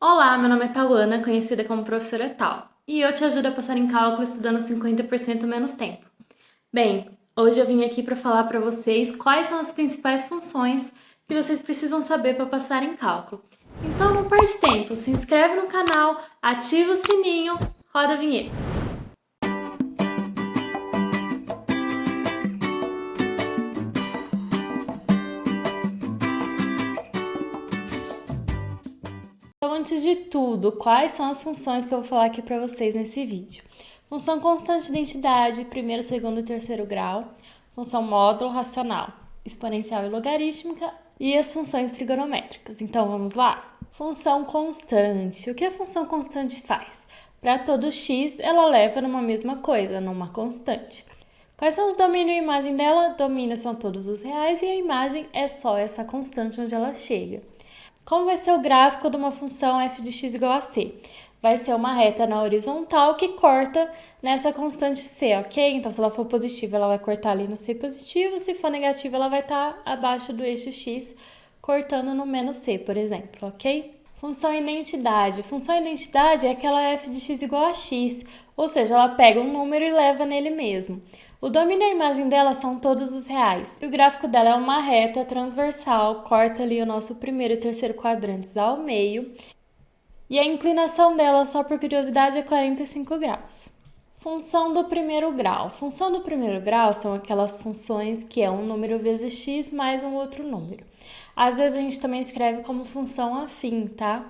Olá, meu nome é Tauana, conhecida como professora Tal, e eu te ajudo a passar em cálculo estudando 50% menos tempo. Bem, hoje eu vim aqui para falar para vocês quais são as principais funções que vocês precisam saber para passar em cálculo. Então não perde tempo, se inscreve no canal, ativa o sininho, roda a vinheta. Então, antes de tudo, quais são as funções que eu vou falar aqui para vocês nesse vídeo? Função constante de identidade, primeiro, segundo e terceiro grau. Função módulo racional, exponencial e logarítmica. E as funções trigonométricas. Então, vamos lá? Função constante. O que a função constante faz? Para todo x, ela leva numa mesma coisa, numa constante. Quais são os domínios e imagem dela? Domínios são todos os reais e a imagem é só essa constante onde ela chega. Como vai ser o gráfico de uma função f de x igual a c? Vai ser uma reta na horizontal que corta nessa constante c, ok? Então, se ela for positiva, ela vai cortar ali no c positivo. Se for negativa, ela vai estar abaixo do eixo x, cortando no menos c, por exemplo, ok? Função identidade. Função identidade é aquela f de x igual a x, ou seja, ela pega um número e leva nele mesmo. O domínio e a imagem dela são todos os reais. E o gráfico dela é uma reta transversal, corta ali o nosso primeiro e terceiro quadrantes ao meio. E a inclinação dela, só por curiosidade, é 45 graus. Função do primeiro grau. Função do primeiro grau são aquelas funções que é um número vezes x mais um outro número. Às vezes a gente também escreve como função afim, tá?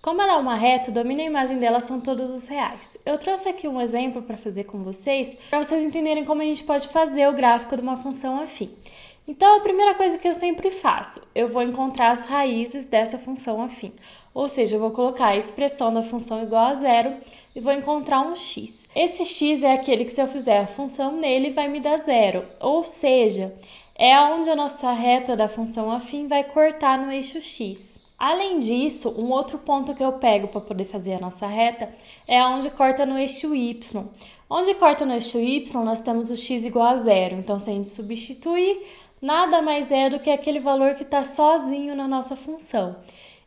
Como ela é uma reta, o domínio e a imagem dela são todos os reais. Eu trouxe aqui um exemplo para fazer com vocês, para vocês entenderem como a gente pode fazer o gráfico de uma função afim. Então, a primeira coisa que eu sempre faço, eu vou encontrar as raízes dessa função afim. Ou seja, eu vou colocar a expressão da função igual a zero e vou encontrar um x. Esse x é aquele que, se eu fizer a função nele, vai me dar zero. Ou seja, é onde a nossa reta da função afim vai cortar no eixo x. Além disso, um outro ponto que eu pego para poder fazer a nossa reta é onde corta no eixo y. Onde corta no eixo y, nós temos o x igual a zero. Então, se a gente substituir, nada mais é do que aquele valor que está sozinho na nossa função.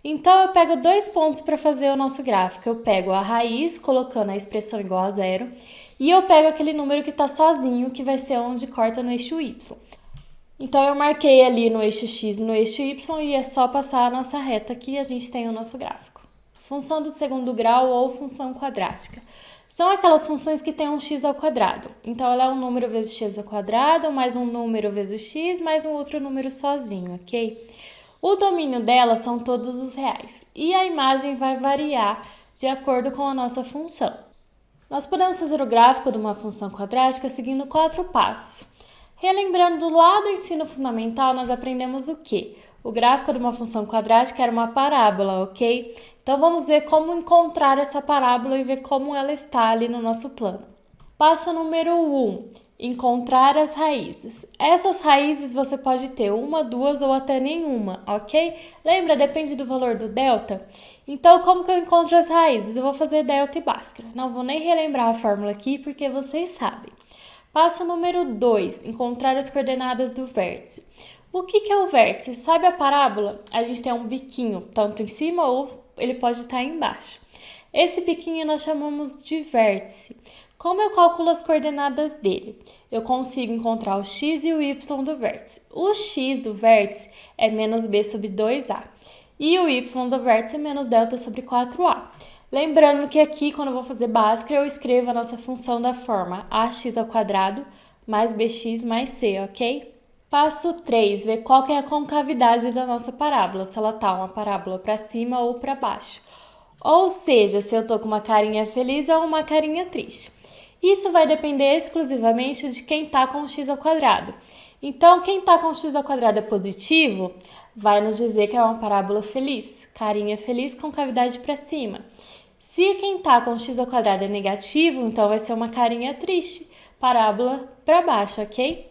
Então, eu pego dois pontos para fazer o nosso gráfico. Eu pego a raiz, colocando a expressão igual a zero, e eu pego aquele número que está sozinho, que vai ser onde corta no eixo y. Então, eu marquei ali no eixo x e no eixo y e é só passar a nossa reta que a gente tem o nosso gráfico. Função do segundo grau ou função quadrática. São aquelas funções que têm um x ao quadrado. Então, ela é um número vezes x ao quadrado, mais um número vezes x, mais um outro número sozinho, ok? O domínio dela são todos os reais e a imagem vai variar de acordo com a nossa função. Nós podemos fazer o gráfico de uma função quadrática seguindo 4 passos. Relembrando, lá do ensino fundamental, nós aprendemos o quê? O gráfico de uma função quadrática era uma parábola, ok? Então, vamos ver como encontrar essa parábola e ver como ela está ali no nosso plano. Passo número 1, encontrar as raízes. Essas raízes você pode ter uma, duas ou até nenhuma, ok? Lembra, depende do valor do delta? Então, como que eu encontro as raízes? Eu vou fazer delta e Bhaskara. Não vou nem relembrar a fórmula aqui, porque vocês sabem. Passo número 2, encontrar as coordenadas do vértice. O que é o vértice? Sabe a parábola? A gente tem um biquinho, tanto em cima ou ele pode estar embaixo. Esse biquinho nós chamamos de vértice. Como eu calculo as coordenadas dele? Eu consigo encontrar o x e o y do vértice. O x do vértice é menos b sobre 2a. E o y do vértice é menos delta sobre 4a. Lembrando que aqui, quando eu vou fazer Bhaskara, eu escrevo a nossa função da forma ax ao quadrado mais bx mais c, ok? Passo 3, ver qual que é a concavidade da nossa parábola, se ela tá uma parábola para cima ou para baixo. Ou seja, se eu tô com uma carinha feliz ou uma carinha triste. Isso vai depender exclusivamente de quem tá com o x ao quadrado. Então, quem tá com o x ao quadrado é positivo, vai nos dizer que é uma parábola feliz, carinha feliz com cavidade para cima. Se quem está com x ao quadrado é negativo, então vai ser uma carinha triste, parábola para baixo, ok?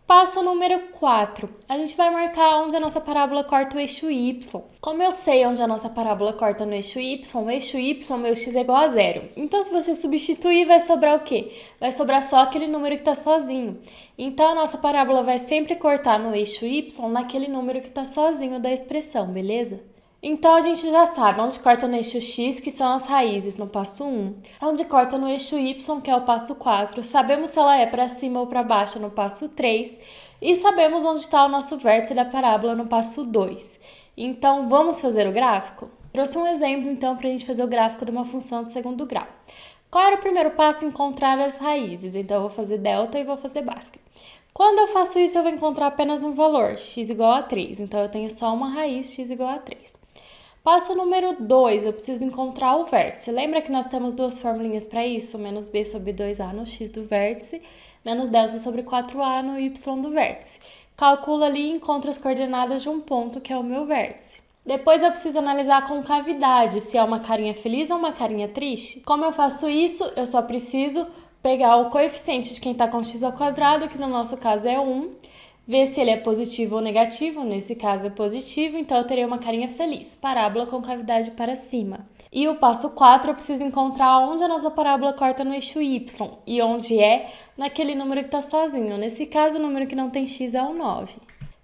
Passo número 4. A gente vai marcar onde a nossa parábola corta o eixo y. Como eu sei onde a nossa parábola corta no eixo y, meu x é igual a zero. Então, se você substituir, vai sobrar o quê? Vai sobrar só aquele número que está sozinho. Então, a nossa parábola vai sempre cortar no eixo y naquele número que está sozinho da expressão, beleza? Então, a gente já sabe onde corta no eixo x, que são as raízes no passo 1, onde corta no eixo y, que é o passo 4, sabemos se ela é para cima ou para baixo no passo 3, e sabemos onde está o nosso vértice da parábola no passo 2. Então, vamos fazer o gráfico? Trouxe um exemplo, então, para a gente fazer o gráfico de uma função de segundo grau. Qual era o primeiro passo? Encontrar as raízes. Então, eu vou fazer delta e vou fazer Bhaskara. Quando eu faço isso, eu vou encontrar apenas um valor, x igual a 3. Então, eu tenho só uma raiz, x igual a 3. Passo número 2, eu preciso encontrar o vértice. Lembra que nós temos duas formulinhas para isso? Menos b sobre 2a no x do vértice, menos delta sobre 4a no y do vértice. Calculo ali e encontro as coordenadas de um ponto, que é o meu vértice. Depois eu preciso analisar a concavidade, se é uma carinha feliz ou uma carinha triste. Como eu faço isso? Eu só preciso pegar o coeficiente de quem está com x ao quadrado, que no nosso caso é 1, ver se ele é positivo ou negativo, nesse caso é positivo, então eu terei uma carinha feliz, parábola com cavidade para cima. E o passo 4, eu preciso encontrar onde a nossa parábola corta no eixo y, e onde é naquele número que está sozinho. Nesse caso, o número que não tem x é o 9.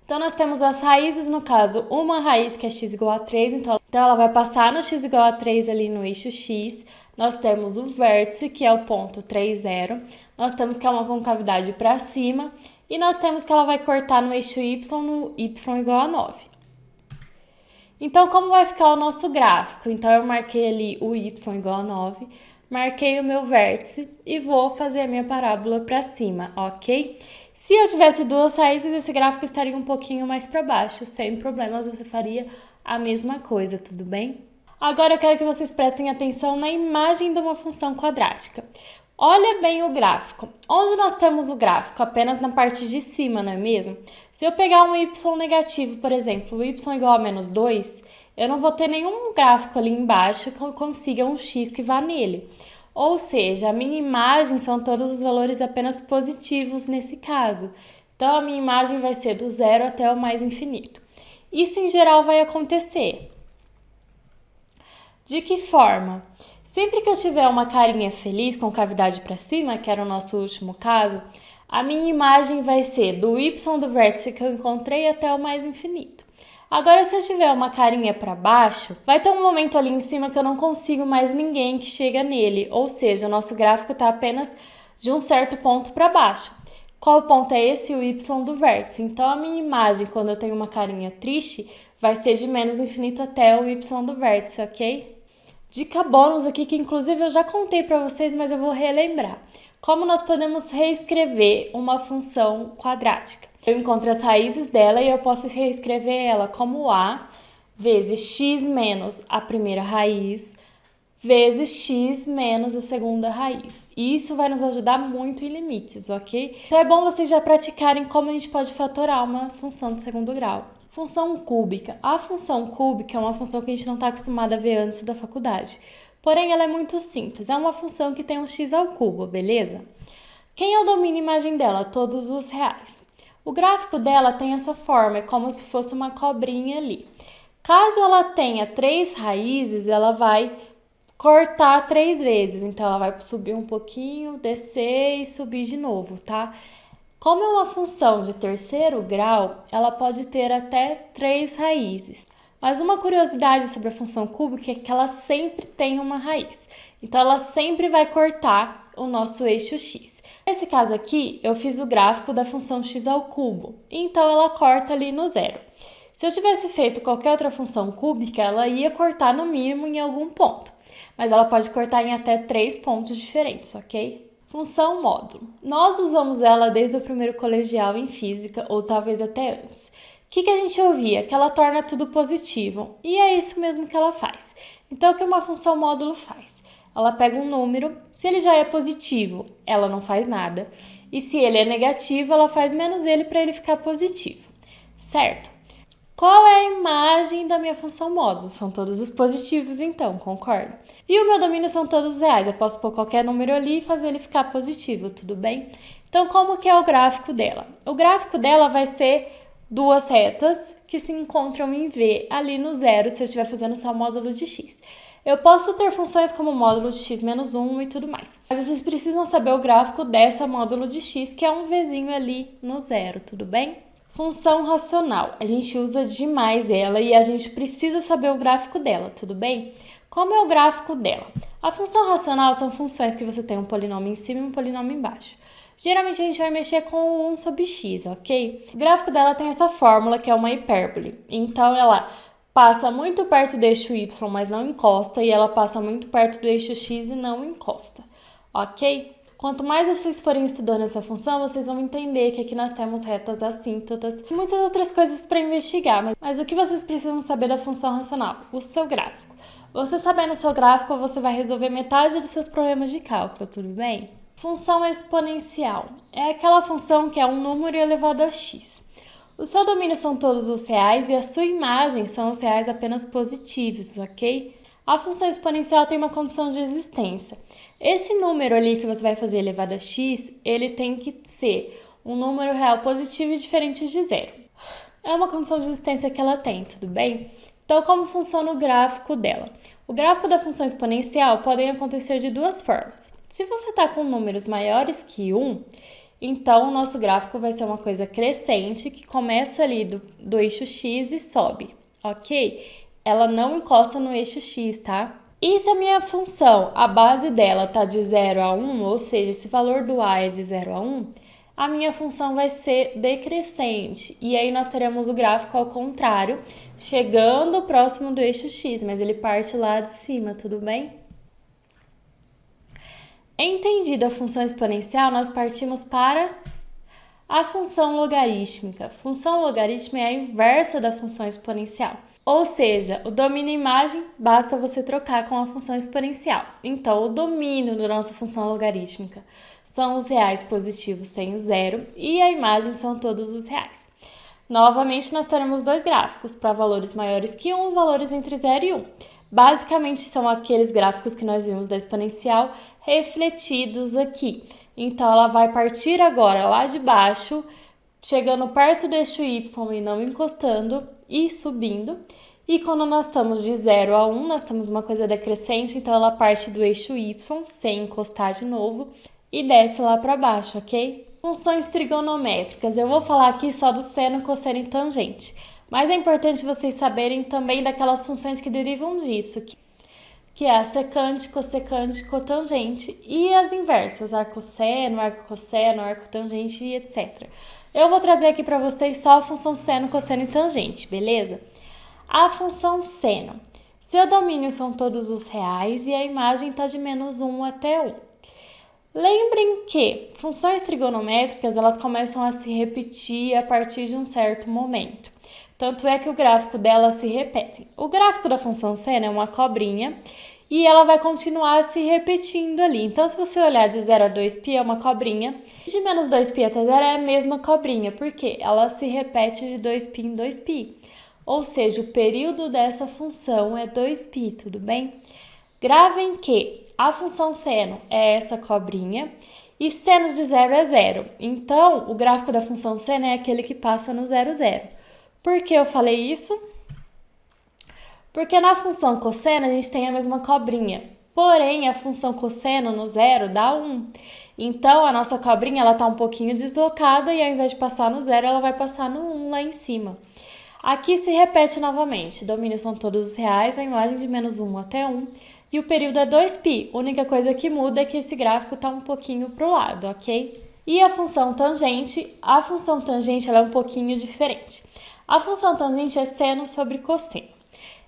Então, nós temos as raízes, no caso, uma raiz que é x igual a 3, então ela vai passar no x igual a 3 ali no eixo x. Nós temos o vértice, que é o ponto 3, 0. Nós temos que é uma concavidade para cima. E nós temos que ela vai cortar no eixo y, no y igual a 9. Então, como vai ficar o nosso gráfico? Então, eu marquei ali o y igual a 9, marquei o meu vértice e vou fazer a minha parábola para cima, ok? Se eu tivesse duas raízes, esse gráfico estaria um pouquinho mais para baixo. Sem problemas, você faria a mesma coisa, tudo bem? Agora, eu quero que vocês prestem atenção na imagem de uma função quadrática. Olha bem o gráfico. Onde nós temos o gráfico? Apenas na parte de cima, não é mesmo? Se eu pegar um y negativo, por exemplo, o y igual a menos 2, eu não vou ter nenhum gráfico ali embaixo que eu consiga um x que vá nele. Ou seja, a minha imagem são todos os valores apenas positivos nesse caso. Então, a minha imagem vai ser do zero até o mais infinito. Isso, em geral, vai acontecer. De que forma? Sempre que eu tiver uma carinha feliz com cavidade para cima, que era o nosso último caso, a minha imagem vai ser do y do vértice que eu encontrei até o mais infinito. Agora, se eu tiver uma carinha para baixo, vai ter um momento ali em cima que eu não consigo mais ninguém que chega nele, ou seja, o nosso gráfico está apenas de um certo ponto para baixo. Qual ponto é esse? O y do vértice. Então, a minha imagem, quando eu tenho uma carinha triste, vai ser de menos infinito até o y do vértice, ok? Dica bônus aqui, que inclusive eu já contei para vocês, mas eu vou relembrar. Como nós podemos reescrever uma função quadrática? Eu encontro as raízes dela e eu posso reescrever ela como a vezes x menos a primeira raiz vezes x menos a segunda raiz. E isso vai nos ajudar muito em limites, ok? Então é bom vocês já praticarem como a gente pode fatorar uma função de segundo grau. Função cúbica. A função cúbica é uma função que a gente não está acostumado a ver antes da faculdade. Porém, ela é muito simples. É uma função que tem um x ao cubo, beleza? Quem é o domínio imagem dela? Todos os reais. O gráfico dela tem essa forma, é como se fosse uma cobrinha ali. Caso ela tenha 3 raízes, ela vai cortar 3 vezes. Então, ela vai subir um pouquinho, descer e subir de novo, tá? Como é uma função de terceiro grau, ela pode ter até 3 raízes. Mas uma curiosidade sobre a função cúbica é que ela sempre tem uma raiz. Então, ela sempre vai cortar o nosso eixo x. Nesse caso aqui, eu fiz o gráfico da função x ao cubo. Então, ela corta ali no zero. Se eu tivesse feito qualquer outra função cúbica, ela ia cortar no mínimo em algum ponto. Mas ela pode cortar em até 3 pontos diferentes, ok? Função módulo. Nós usamos ela desde o primeiro colegial em física, ou talvez até antes. O que a gente ouvia? Que ela torna tudo positivo. E é isso mesmo que ela faz. Então, o que uma função módulo faz? Ela pega um número, se ele já é positivo, ela não faz nada. E se ele é negativo, ela faz menos ele para ele ficar positivo. Certo? Qual é a imagem da minha função módulo? São todos os positivos, então, concorda? E o meu domínio são todos os reais. Eu posso pôr qualquer número ali e fazer ele ficar positivo, tudo bem? Então, como que é o gráfico dela? O gráfico dela vai ser duas retas que se encontram em V ali no zero, se eu estiver fazendo só o módulo de x. Eu posso ter funções como módulo de x menos 1 e tudo mais. Mas vocês precisam saber o gráfico dessa módulo de x, que é um Vzinho ali no zero, tudo bem? Função racional. A gente usa demais ela e a gente precisa saber o gráfico dela, tudo bem? Como é o gráfico dela? A função racional são funções que você tem um polinômio em cima e um polinômio embaixo. Geralmente a gente vai mexer com o 1 sobre x, ok? O gráfico dela tem essa fórmula que é uma hipérbole. Então ela passa muito perto do eixo y, mas não encosta, e ela passa muito perto do eixo x e não encosta, ok? Quanto mais vocês forem estudando essa função, vocês vão entender que aqui nós temos retas assíntotas e muitas outras coisas para investigar. Mas o que vocês precisam saber da função racional? O seu gráfico. Você sabendo o seu gráfico, você vai resolver metade dos seus problemas de cálculo, tudo bem? Função exponencial. É aquela função que é um número elevado a x. O seu domínio são todos os reais e a sua imagem são os reais apenas positivos, ok? A função exponencial tem uma condição de existência. Esse número ali que você vai fazer elevado a x, ele tem que ser um número real positivo e diferente de zero. É uma condição de existência que ela tem, tudo bem? Então, como funciona o gráfico dela? O gráfico da função exponencial pode acontecer de duas formas. Se você está com números maiores que 1, então o nosso gráfico vai ser uma coisa crescente que começa ali do eixo x e sobe, ok? Ela não encosta no eixo x, tá? E se a minha função, a base dela está de 0 a 1, ou seja, esse valor do a é de 0 a 1, a minha função vai ser decrescente. E aí nós teremos o gráfico ao contrário, chegando próximo do eixo x, mas ele parte lá de cima, tudo bem? Entendida a função exponencial, nós partimos para a função logarítmica. Função logarítmica é a inversa da função exponencial. Ou seja, o domínio imagem basta você trocar com a função exponencial. Então, o domínio da nossa função logarítmica são os reais positivos sem o zero e a imagem são todos os reais. Novamente, nós teremos dois gráficos para valores maiores que 1 e valores entre 0 e 1. Basicamente, são aqueles gráficos que nós vimos da exponencial refletidos aqui. Então, ela vai partir agora lá de baixo, chegando perto do eixo y e não encostando e subindo. E quando nós estamos de 0 a 1, nós temos uma coisa decrescente, então ela parte do eixo y sem encostar de novo e desce lá para baixo, ok? Funções trigonométricas. Eu vou falar aqui só do seno, cosseno e tangente. Mas é importante vocês saberem também daquelas funções que derivam disso, que é a secante, cossecante, cotangente e as inversas, arcosseno, arcocosseno, arcotangente e etc. Eu vou trazer aqui para vocês só a função seno, cosseno e tangente, beleza? A função seno. Seu domínio são todos os reais e a imagem está de menos 1 até 1. Lembrem que funções trigonométricas elas começam a se repetir a partir de um certo momento. Tanto é que o gráfico delas se repete. O gráfico da função seno é uma cobrinha e ela vai continuar se repetindo ali. Então, se você olhar de 0 a 2π é uma cobrinha, de menos 2π até 0 é a mesma cobrinha, porque ela se repete de 2π em 2π. Ou seja, o período dessa função é 2π, tudo bem? Gravem que a função seno é essa cobrinha e seno de 0 é 0. Então, o gráfico da função seno é aquele que passa no 0, 0. Por que eu falei isso? Porque na função cosseno a gente tem a mesma cobrinha. Porém, a função cosseno no 0 dá 1. Então, a nossa cobrinha ela está um pouquinho deslocada e ao invés de passar no 0, ela vai passar no 1 lá em cima. Aqui se repete novamente, domínios são todos os reais, a imagem de menos 1 até 1 e o período é 2π. A única coisa que muda é que esse gráfico está um pouquinho para o lado, ok? E a função tangente ela é um pouquinho diferente. A função tangente é seno sobre cosseno.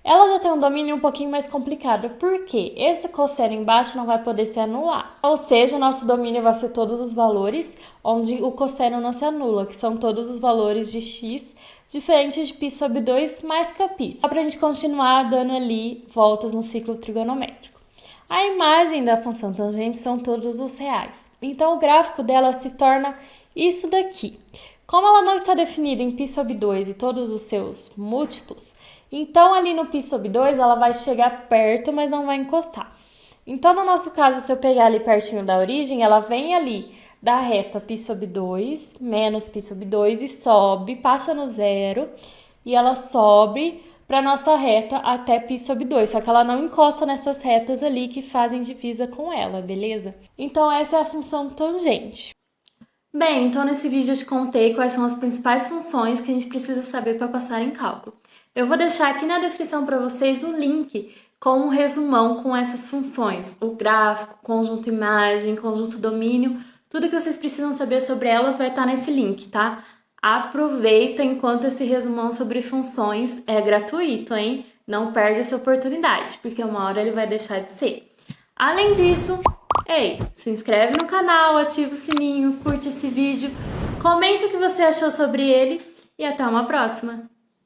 Ela já tem um domínio um pouquinho mais complicado, porque esse cosseno embaixo não vai poder se anular. Ou seja, o nosso domínio vai ser todos os valores, onde o cosseno não se anula, que são todos os valores de x, diferente de π sobre 2 mais κ. Só para a gente continuar dando ali voltas no ciclo trigonométrico. A imagem da função tangente são todos os reais. Então, o gráfico dela se torna isso daqui. Como ela não está definida em π sobre 2 e todos os seus múltiplos, então ali no π sobre 2 ela vai chegar perto, mas não vai encostar. Então, no nosso caso, se eu pegar ali pertinho da origem, ela vem ali da reta π sobre 2, menos π sobre 2 e sobe, passa no 0 e ela sobe para a nossa reta até π sobre 2, só que ela não encosta nessas retas ali que fazem divisa com ela, beleza? Então, essa é a função tangente. Bem, então nesse vídeo eu te contei quais são as principais funções que a gente precisa saber para passar em cálculo. Eu vou deixar aqui na descrição para vocês o link com um resumão com essas funções, o gráfico, conjunto imagem, conjunto domínio, tudo que vocês precisam saber sobre elas vai estar nesse link, tá? Aproveita enquanto esse resumão sobre funções é gratuito, hein? Não perde essa oportunidade, porque uma hora ele vai deixar de ser. Além disso, ei, se inscreve no canal, ativa o sininho, curte esse vídeo, comenta o que você achou sobre ele e até uma próxima!